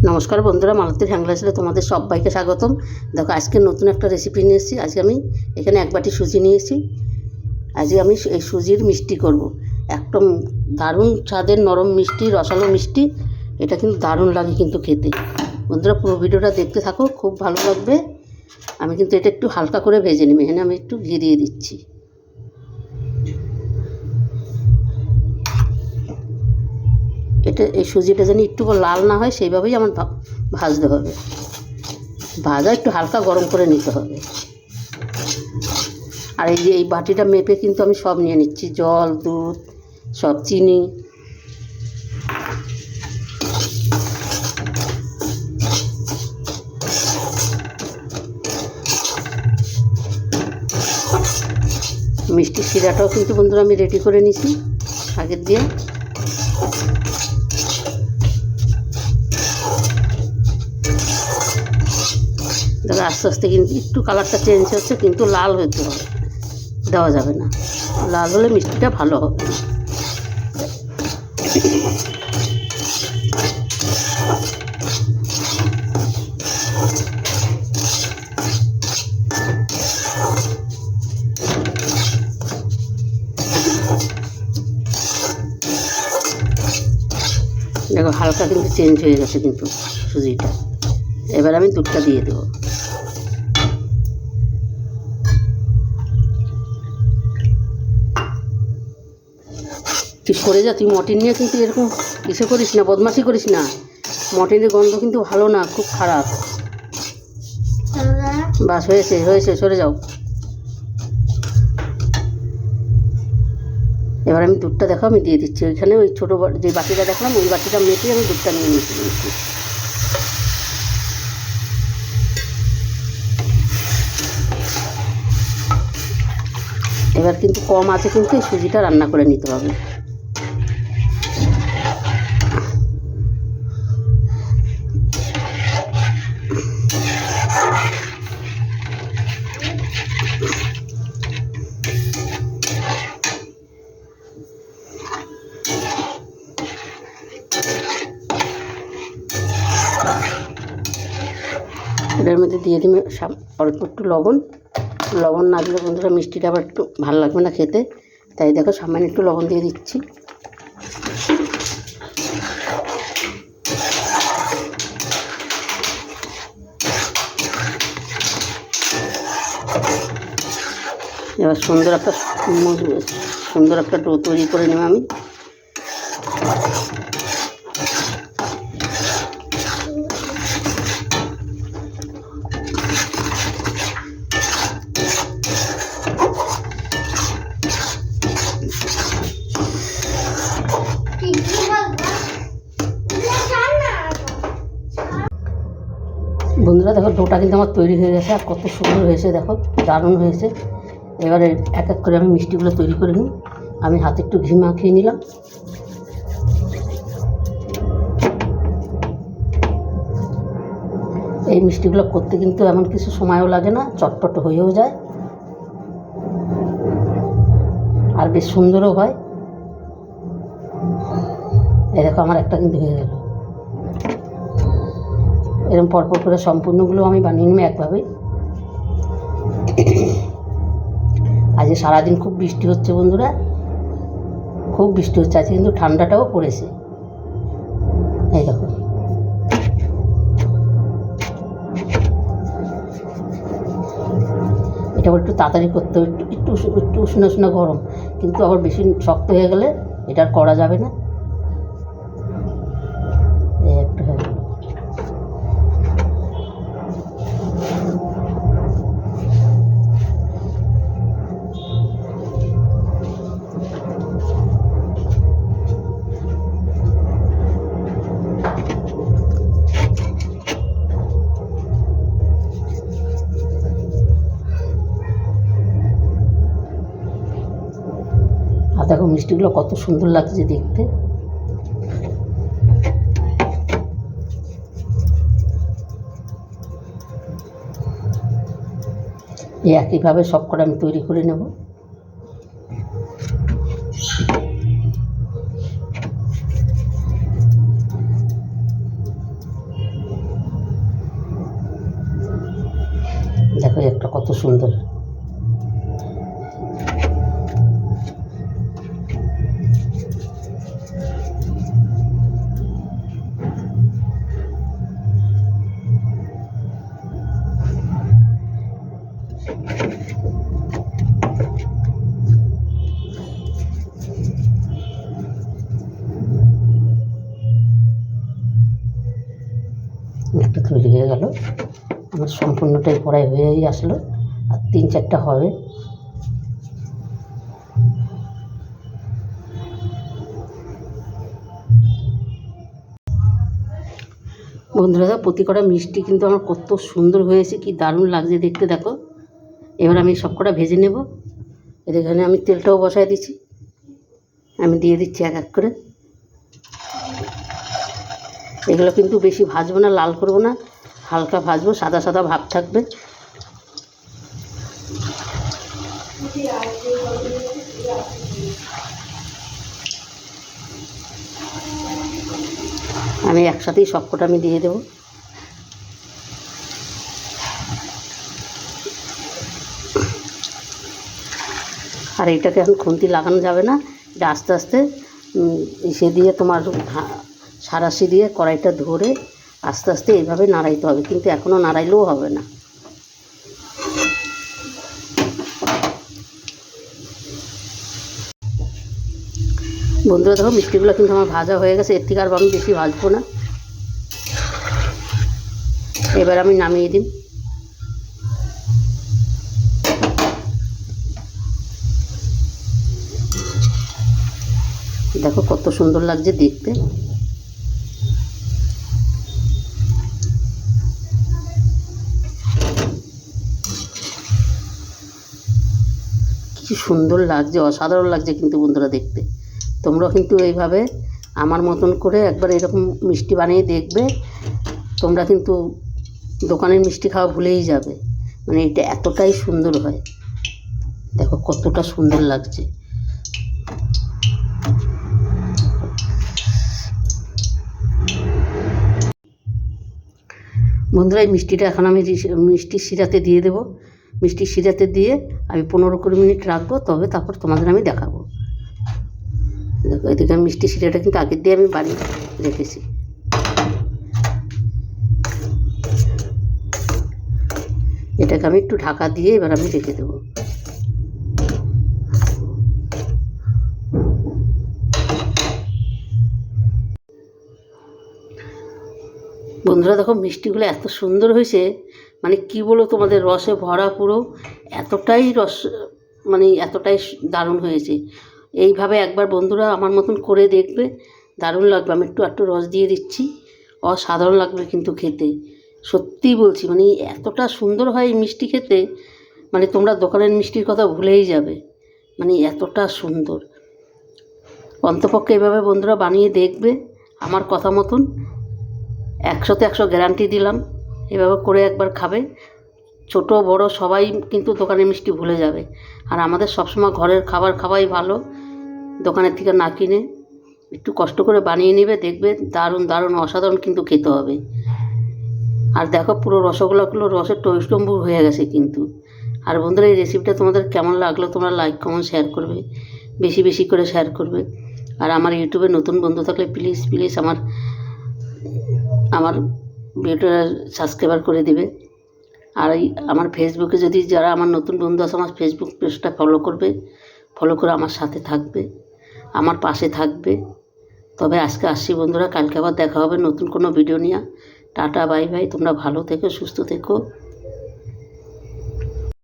নমস্কার বন্ধুরা, মালতীর হ্যাংলাসে তোমাদের সবাইকে স্বাগতম। দেখো, আজকে নতুন একটা রেসিপি নিয়ে এসেছি। আজকে আমি এখানে এক বাটি সুজি নিয়েছি। আজকে আমি এই সুজির মিষ্টি করব। একদম দারুণ স্বাদের নরম মিষ্টি, রসালো মিষ্টি। এটা কিন্তু দারুণ লাগে কিন্তু খেতে। বন্ধুরা, পুরো ভিডিওটা দেখতে থাকো, খুব ভালো লাগবে। আমি কিন্তু এটা একটু হালকা করে ভেজে নিই। এখানে আমি একটু ঘি দিয়ে দিচ্ছি। এই সুজিটা যেন একটু লাল না হয় সেইভাবেই আমার ভাজতে হবে। ভাজা একটু হালকা গরম করে নিতে হবে। আর এই যে এই বাটিটা মেপে কিন্তু আমি সব নিয়ে নিচ্ছি, জল, দুধ, সব, চিনি। মিষ্টি শিরাটাও কিন্তু বন্ধুরা আমি রেডি করে নিছি আগের দিয়ে। দেখো, আস্তে আস্তে কিন্তু একটু কালারটা চেঞ্জ হচ্ছে, কিন্তু লাল হতে হবে, দেওয়া যাবে না। লাল হলে মিষ্টিটা ভালো হবে। দেখো, হালকা কিন্তু চেঞ্জ হয়ে গেছে কিন্তু সুজিটা। এবার আমি দুধটা দিয়ে দেবো। তুই সরে যা, তুই মটন নিয়ে কিন্তু এরকম কিছু করিস না, বদমাশি করিস না। মটনের গন্ধ কিন্তু ভালো না, খুব খারাপ। বাস, হয়েছে হয়েছে, সরে যাও। এবার আমি দুধটা দেখো আমি দিয়ে দিচ্ছি। ওইখানে ওই ছোটো যে বাটিটা দেখলাম, ওই বাটিটা মেপে আমি দুধটা নিয়ে নিচ্ছি। এবার কিন্তু কম আছে, কিন্তু এই সুজিটা রান্না করে নিতে হবে। এটার মধ্যে দিয়ে দিবে অল্প একটু লবণ। লবণ না দিলে বন্ধুরা মিষ্টিটা আবার একটু ভালো লাগবে না খেতে, তাই দেখো সামান্য একটু লবণ দিয়ে দিচ্ছি। এবার সুন্দর একটা ডো তৈরি করে নেব আমি। বন্ধুরা দেখো, ডোটা কিন্তু আমার তৈরি হয়ে গেছে। আর কত সুন্দর হয়েছে দেখো, দারুণ হয়েছে। এবারে এক এক করে আমি মিষ্টিগুলো তৈরি করে নিই। আমি হাতে একটু ঘি মাখিয়ে নিলাম। এই মিষ্টিগুলো করতে কিন্তু এমন কিছু সময়ও লাগে না, চটপট হয়েও যায়, আর বেশ সুন্দরও হয়। এই দেখো, আমার একটা কিন্তু হয়ে গেল। এরকম পরপর করে সম্পূর্ণগুলো আমি বানিয়ে নেব একভাবেই। আজকে সারাদিন খুব বৃষ্টি হচ্ছে বন্ধুরা, খুব বৃষ্টি হচ্ছে আজকে, কিন্তু ঠান্ডাটাও পড়েছে। এই দেখো, এটা একটু তাড়াতাড়ি করতে হবে, একটু একটু উষ্ণ উষ্ণ গরম, কিন্তু আবার বেশি শক্ত হয়ে গেলে এটা আর করা যাবে না। এই একটা হয়ে গেল। আর দেখো মিষ্টিগুলো কত সুন্দর লাগছে দেখতে। এই একইভাবে সব কটা আমি তৈরি করে নেব। কত সুন্দর। একটা তৈরি হয়ে গেল, আমার সম্পূর্ণটাই কড়াই হয়েই আসলো, আর 3-4টা হবে। বন্ধুরা প্রতি কটা মিষ্টি কিন্তু আমার কত সুন্দর হয়েছে, কি দারুণ লাগছে দেখতে। দেখো এবার আমি সব কটা ভেজে নেব। এখানে আমি তেলটাও বসায় দিচ্ছি, আমি দিয়ে দিচ্ছি এক এক করে। এগুলো কিন্তু বেশি ভাজবো না, লাল করবো না, হালকা ভাজবো, সাদা সাদা ভাব থাকবে। আমি একসাথেই সবকটা আমি দিয়ে দেবো। আর এটাকে এখন খুন্তি লাগানো যাবে না, এটা আস্তে আস্তে ইসে দিয়ে তোমার সারাশি দিয়ে কড়াইটা ধরে আস্তে আস্তে এইভাবে নাড়াইতে হবে, কিন্তু এখনও নাড়াইলেও হবে না। বন্ধুরা দেখো মিষ্টিগুলো কিন্তু আমার ভাজা হয়ে গেছে, এর থেকে আর আমি বেশি ভাজবো না। এবার আমি নামিয়ে দিই। দেখো কত সুন্দর লাগছে দেখতে। কি সুন্দর লাগছে, অসাধারণ লাগছে কিন্তু বন্ধুরা দেখতে। তোমরাও কিন্তু এইভাবে আমার মতন করে একবার এরকম মিষ্টি বানিয়ে দেখবে, তোমরা কিন্তু দোকানের মিষ্টি খাওয়া ভুলেই যাবে। মানে এটা এতটাই সুন্দর হয়, দেখো কতটা সুন্দর লাগছে। বন্ধুরা এই মিষ্টিটা এখন আমি মিষ্টির শিরাতে দিয়ে দেবো। মিষ্টির শিরাতে দিয়ে আমি 15-20 মিনিট রাখবো, তারপর তোমাদের আমি দেখাবো। দেখো এদিকে আমি মিষ্টির শিরাটা কিন্তু আগের দিয়ে আমি বানিয়ে রেখেছি। এটাকে আমি একটু ঢাকা দিয়ে এবার আমি রেখে দেবো। বন্ধুরা দেখো মিষ্টিগুলো এত সুন্দর হয়েছে, মানে কি বলো তোমাদের, রসে ভরা পুরো, এতটাই রস, মানে এতটাই দারুণ হয়েছে। এইভাবে একবার বন্ধুরা আমার মতন করে দেখবে, দারুণ লাগবে। আমি একটু রস দিয়ে দিচ্ছি, অসাধারণ লাগবে কিন্তু খেতে, সত্যিই বলছি। মানে এতটা সুন্দর হয় এই মিষ্টি খেতে, মানে তোমরা দোকানের মিষ্টির কথা ভুলেই যাবে, মানে এতটা সুন্দর। অন্তপক্ষে এভাবে বন্ধুরা বানিয়ে দেখবে আমার কথা মতন, 100তে 100 গ্যারান্টি দিলাম। এভাবে করে একবার খাবে, ছোট বড় সবাই কিন্তু দোকানের মিষ্টি ভুলে যাবে। আর আমাদের সবসময় ঘরের খাবার খাওয়াই ভালো, দোকানের থেকে না কিনে। একটু কষ্ট করে বানিয়ে নেবে, দেখবে দারুণ দারুণ অসাধারণ কিন্তু খেতে হবে। আর দেখো পুরো রসগোল্লাগুলো রসের টইস্টম্বুর হয়ে গেছে কিন্তু। আর বন্ধুরা এই রেসিপিটা তোমাদের কেমন লাগলো তোমরা লাইক কমেন্ট শেয়ার করবে, বেশি বেশি করে শেয়ার করবে। আর আমার ইউটিউবে নতুন বন্ধু থাকলে প্লিজ প্লিজ আমার ভিডিওটা সাবস্ক্রাইবার করে দিবে। আর আমার ফেসবুকে যদি যারা আমার নতুন বন্ধু আছে, আমার ফেসবুক পেজটা ফলো করবে, ফলো করে আমার সাথে থাকবে, আমার পাশে থাকবে। তবে আজকে আসছি বন্ধুরা, কালকে আবার দেখা হবে নতুন কোনো ভিডিও নিয়ে। টাটা বাই বাই, তোমরা ভালো থেকো, সুস্থ থেকো।